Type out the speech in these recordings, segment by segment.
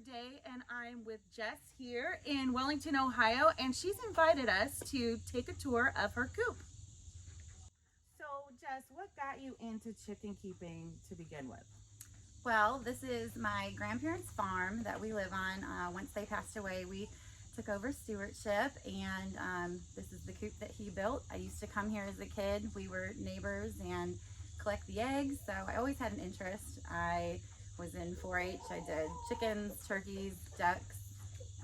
Day, and I'm with Jess here in Wellington, Ohio, and she's invited us to take a tour of her coop. So, Jess, what got you into chicken keeping to begin with? Well, this is my grandparents' farm that we live on. Once they passed away, we took over stewardship, and this is the coop that he built. I used to come here as a kid. We were neighbors and collect the eggs, so I always had an interest. I was in 4-H. I did chickens, turkeys, ducks,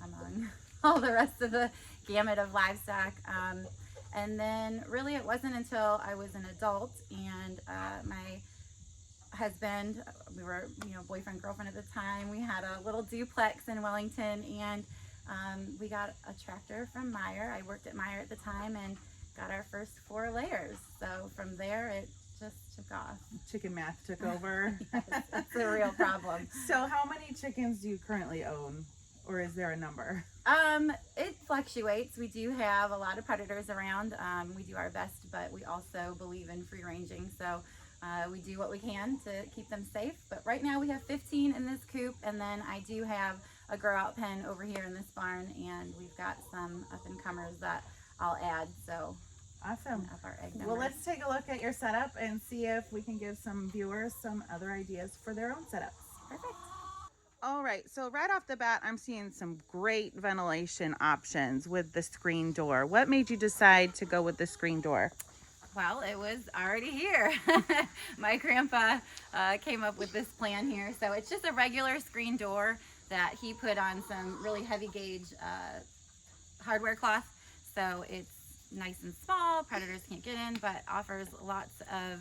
among all the rest of the gamut of livestock. And then really it wasn't until I was an adult and my husband, we were boyfriend, girlfriend at the time, we had a little duplex in Wellington, and we got a tractor from Meyer. I worked at Meyer at the time and got our first 4 layers. So from there it just took off. Chicken math took over. Yes, it's a real problem. So how many chickens do you currently own, or is there a number? It fluctuates. We do have a lot of predators around. We do our best, but we also believe in free ranging. So we do what we can to keep them safe. But right now we have 15 in this coop, and then I do have a grow out pen over here in this barn, and we've got some up and comers that I'll add. So awesome. up our egg numbers. Well, let's take a look at your setup and see if we can give some viewers some other ideas for their own setups. Perfect. All right, so right off the bat, I'm seeing some great ventilation options with the screen door. What made you decide to go with the screen door? Well, it was already here. My grandpa came up with this plan here. So it's just a regular screen door that he put on some really heavy gauge hardware cloth. So it's nice and small, predators can't get in, but offers lots of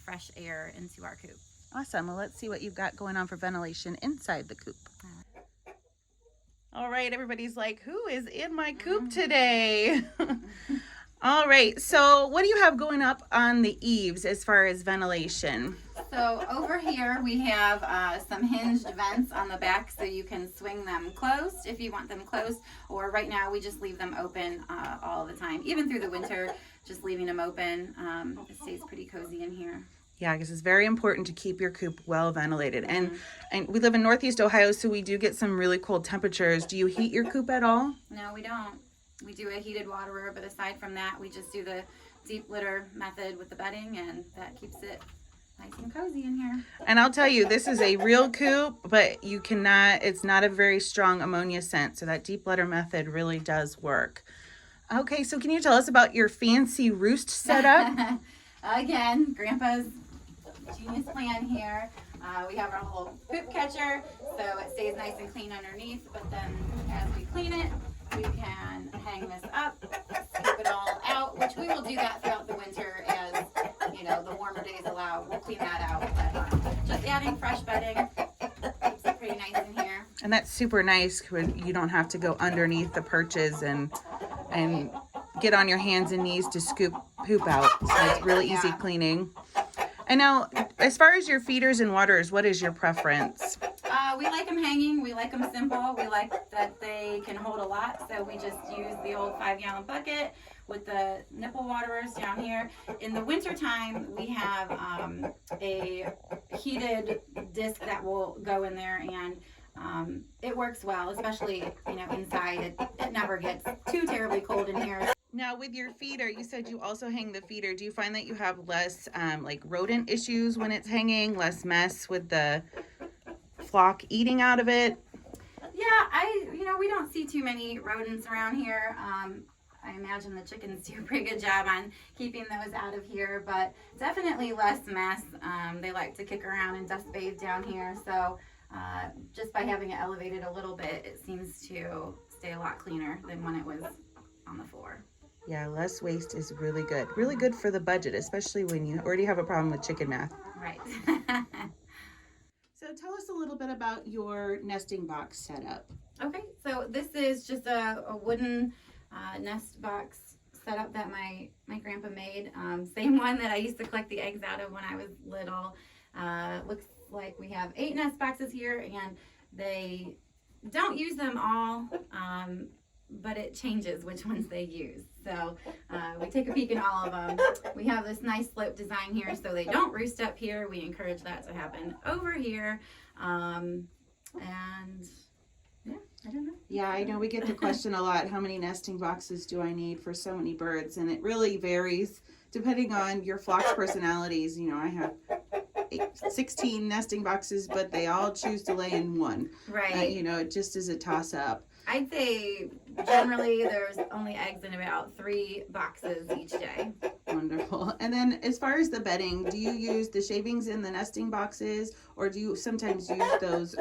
fresh air into our coop. Awesome. Well, let's see what you've got going on for ventilation inside the coop. All right, everybody's like, who is in my coop today? All right, so what do you have going up on the eaves as far as ventilation? So over here we have some hinged vents on the back, so you can swing them closed if you want them closed, or right now we just leave them open all the time, even through the winter, just leaving them open. It stays pretty cozy in here. Yeah, because it's very important to keep your coop well ventilated. And we live in Northeast Ohio, so we do get some really cold temperatures. Do you heat your coop at all? No, we don't. We do a heated waterer, but aside from that, we just do the deep litter method with the bedding, and that keeps it nice and cozy in here. And I'll tell you, this is a real coop, but you cannot, it's not a very strong ammonia scent, so that deep litter method really does work. Okay, so can you tell us about your fancy roost setup? Again, Grandpa's genius plan here. We have our little poop catcher, so it stays nice and clean underneath, but then as we clean it, we can hang this up, scoop it all out, which we will do that throughout the winter as, the warmer days allow. We'll clean that out. But, just adding fresh bedding keeps it pretty nice in here. And that's super nice because you don't have to go underneath the perches and get on your hands and knees to scoop poop out. So it's really easy cleaning. And now, as far as your feeders and waters, what is your preference? We like them hanging. We like them simple. We like that they can hold a lot. So we just use the old 5-gallon bucket with the nipple waterers down here. In the wintertime, we have a heated disc that will go in there, and it works well, especially inside. It never gets too terribly cold in here. Now, with your feeder, you said you also hang the feeder. Do you find that you have less rodent issues when it's hanging, less mess with the flock eating out of it? Yeah, we don't see too many rodents around here. I imagine the chickens do a pretty good job on keeping those out of here, but definitely less mess. They like to kick around and dust bathe down here, so just by having it elevated a little bit, it seems to stay a lot cleaner than when it was on the floor. Yeah, less waste is really good. Really good for the budget, especially when you already have a problem with chicken math. Right. So tell us a little bit about your nesting box setup. Okay, so this is just a wooden nest box setup that my grandpa made. Same one that I used to collect the eggs out of when I was little. Looks like we have 8 nest boxes here, and they don't use them all. But it changes which ones they use. So we take a peek in all of them. We have this nice slope design here, so they don't roost up here. We encourage that to happen over here. And I don't know. Yeah, I know we get the question a lot, how many nesting boxes do I need for so many birds? And it really varies depending on your flock's personalities. You know, I have 16 nesting boxes, but they all choose to lay in one. Right. You know, it just is a toss up. I'd say generally there's only eggs in about 3 boxes each day. Wonderful. And then as far as the bedding, do you use the shavings in the nesting boxes, or do you sometimes use those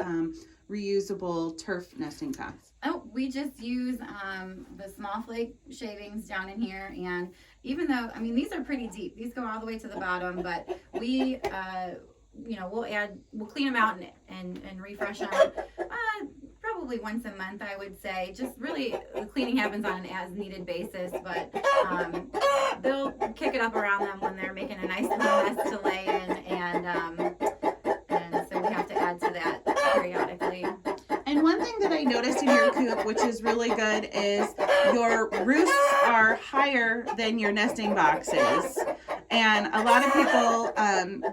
reusable turf nesting paths? Oh, we just use the small flake shavings down in here, and even though, I mean, these are pretty deep, these go all the way to the bottom, but we, you know, we'll clean them out and refresh them probably once a month, I would say. Just really, the cleaning happens on an as-needed basis, but they'll kick it up around them when they're making a nice little nest to lay in, and so we have to add to that periodically. And one thing that I noticed in your coop, which is really good, is your roosts are higher than your nesting boxes. And a lot of people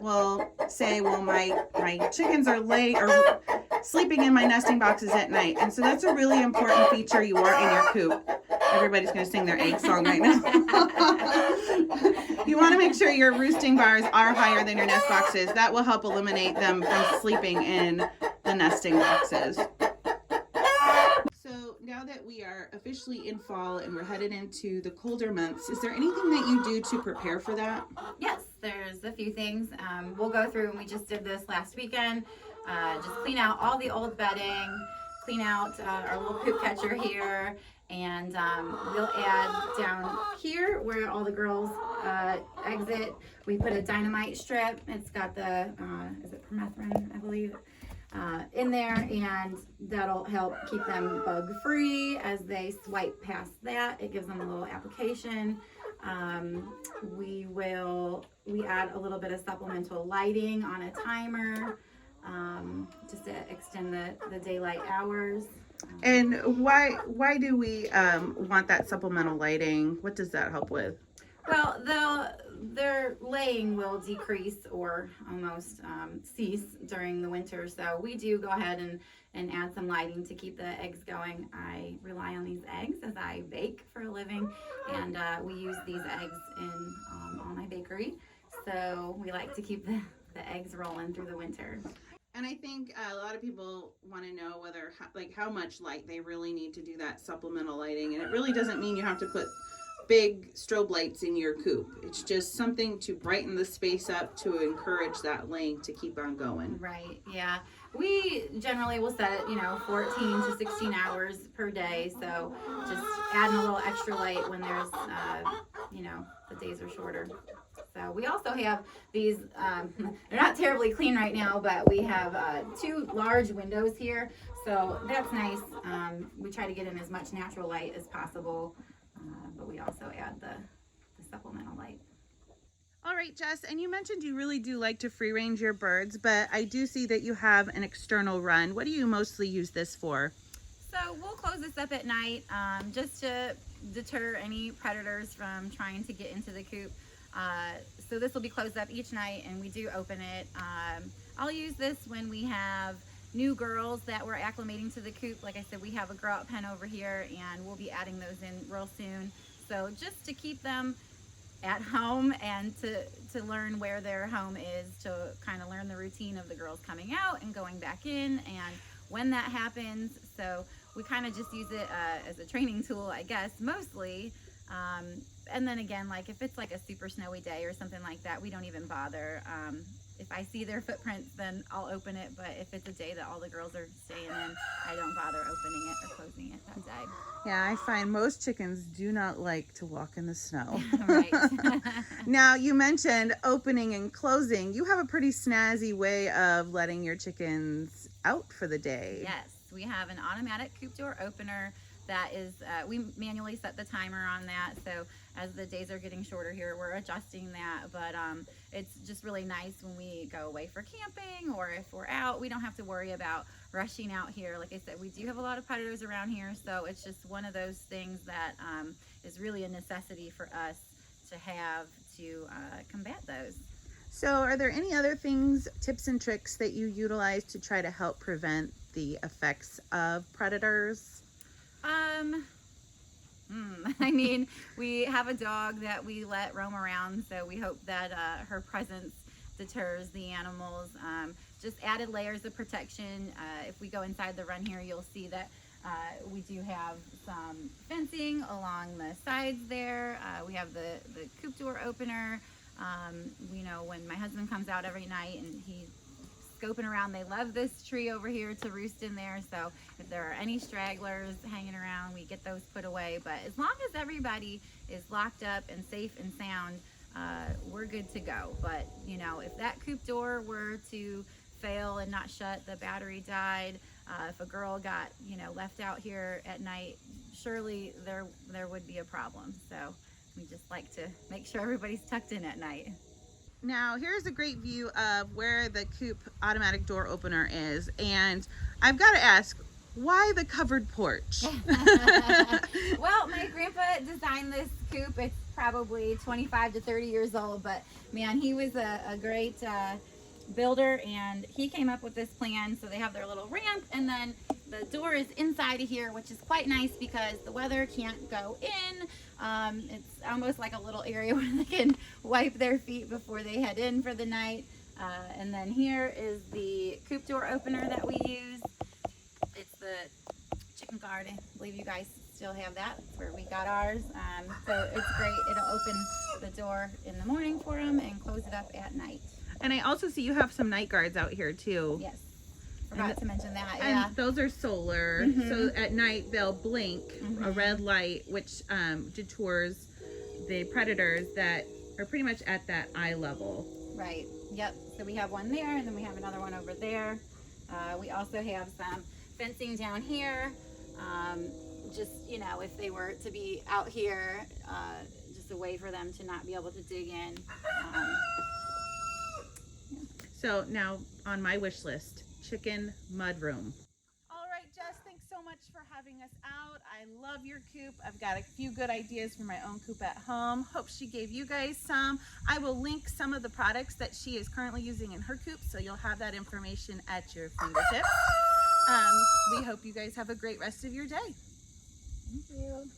will say, well, my chickens are sleeping in my nesting boxes at night. And so that's a really important feature you want in your coop. Everybody's going to sing their egg song right now. You want to make sure your roosting bars are higher than your nest boxes. That will help eliminate them from sleeping in the nesting boxes. So now that we are officially in fall and we're headed into the colder months, is there anything that you do to prepare for that? Yes, there's a few things. We'll go through, and we just did this last weekend. Just clean out all the old bedding, clean out our little coop catcher here, and we'll add down here where all the girls exit. We put a dynamite strip. It's got the, is it permethrin, I believe, in there, and that'll help keep them bug free as they swipe past that. It gives them a little application. We add a little bit of supplemental lighting on a timer, just to extend the daylight hours. And why do we want that supplemental lighting? What does that help with? Well, their laying will decrease or almost cease during the winter, so we do go ahead and add some lighting to keep the eggs going. I rely on these eggs as I bake for a living, and we use these eggs in on my bakery, so we like to keep the eggs rolling through the winter. And I think a lot of people want to know how much light they really need to do that supplemental lighting, and it really doesn't mean you have to put big strobe lights in your coop. It's just something to brighten the space up to encourage that laying to keep on going. Right, yeah. We generally will set it, 14 to 16 hours per day, so just adding a little extra light when there's, the days are shorter. So we also have these, they're not terribly clean right now, but we have 2 large windows here, so that's nice. We try to get in as much natural light as possible, but we also add the supplemental light. All right, Jess, and you mentioned you really do like to free range your birds, but I do see that you have an external run. What do you mostly use this for? So we'll close this up at night just to deter any predators from trying to get into the coop. So this will be closed up each night, and we do open it. I'll use this when we have new girls that we're acclimating to the coop. Like I said, we have a grow out pen over here, and we'll be adding those in real soon. So just to keep them at home and to learn where their home is, to kind of learn the routine of the girls coming out and going back in and when that happens. So we kind of just use it as a training tool, I guess, mostly. And then again, like if it's like a super snowy day or something like that, we don't even bother. If I see their footprints, then I'll open it. But if it's a day that all the girls are staying in, I don't bother opening it or closing it that day. Yeah, I find most chickens do not like to walk in the snow. Right. Now, you mentioned opening and closing. You have a pretty snazzy way of letting your chickens out for the day. Yes, we have an automatic coop door opener that is, we manually set the timer on that. So as the days are getting shorter here, we're adjusting that. But it's just really nice when we go away for camping, or if we're out, we don't have to worry about rushing out here. Like I said, we do have a lot of predators around here, so it's just one of those things that is really a necessity for us to have to combat those. So are there any other things, tips and tricks that you utilize to try to help prevent the effects of predators? I mean, we have a dog that we let roam around, so we hope that her presence deters the animals. Just added layers of protection. If we go inside the run here, you'll see that we do have some fencing along the sides there. We have the coop door opener. You know, when my husband comes out every night and he's scoping around, they love this tree over here to roost in there. So if there are any stragglers hanging around, we get those put away. But as long as everybody is locked up and safe and sound, we're good to go. But you know, if that coop door were to fail and not shut, the battery died, if a girl got, you know, left out here at night, surely there would be a problem. So we just like to make sure everybody's tucked in at night. Now here's a great view of where the Coop automatic door opener is, and I've got to ask, why the covered porch? Well, my grandpa designed this coop. It's probably 25 to 30 years old, but man, he was a great builder, and he came up with this plan. So they have their little ramp, and then the door is inside of here, which is quite nice because the weather can't go in. It's almost like a little area where they can wipe their feet before they head in for the night. And then here is the coop door opener that we use. It's the chicken guard. I believe you guys still have that. That's where we got ours. So it's great. It'll open the door in the morning for them and close it up at night. And I also see you have some night guards out here too. Yes. Forgot to mention that. And Yeah. those are solar. Mhm. So at night they'll blink a Mhm. red light, which deters the predators that are pretty much at that eye level. Right. Yep. So we have one there, and then we have another one over there. We also have some fencing down here. Just, you know, if they were to be out here, just a way for them to not be able to dig in. So now on my wish list, chicken mudroom. All right, Jess, thanks so much for having us out. I love your coop. I've got a few good ideas for my own coop at home. Hope she gave you guys some. I will link some of the products that she is currently using in her coop, so you'll have that information at your fingertips. We hope you guys have a great rest of your day. Thank you.